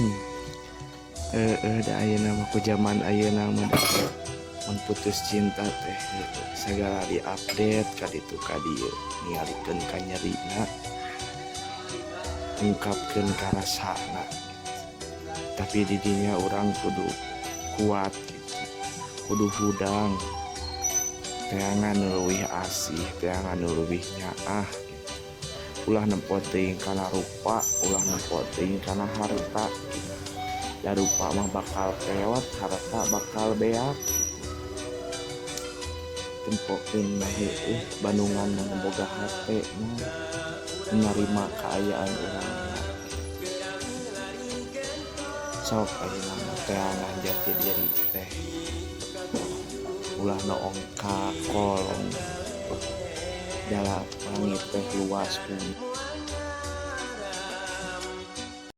Da ayeuna mah ku zaman ayeuna mah mun putus cinta teh sagala diupdate ka ditu ka dieu ningalikeun ka nyerina ungkapkeun ka rasana tapi di dinya urang kudu kuat gitu. Kudu hudang teangan leuwih asih teangan leuwih nyaah ulah nempot teuing kana rupa ulah nempot teuing kana harta da rupa mah bakal pewat harta bakal beak tempokeun mah bandungan mah boga hate mah menerima keayaan urang sok ayeuna mah teangan jati diri teh ulah noong ka kolong dalam langit teh luas bumi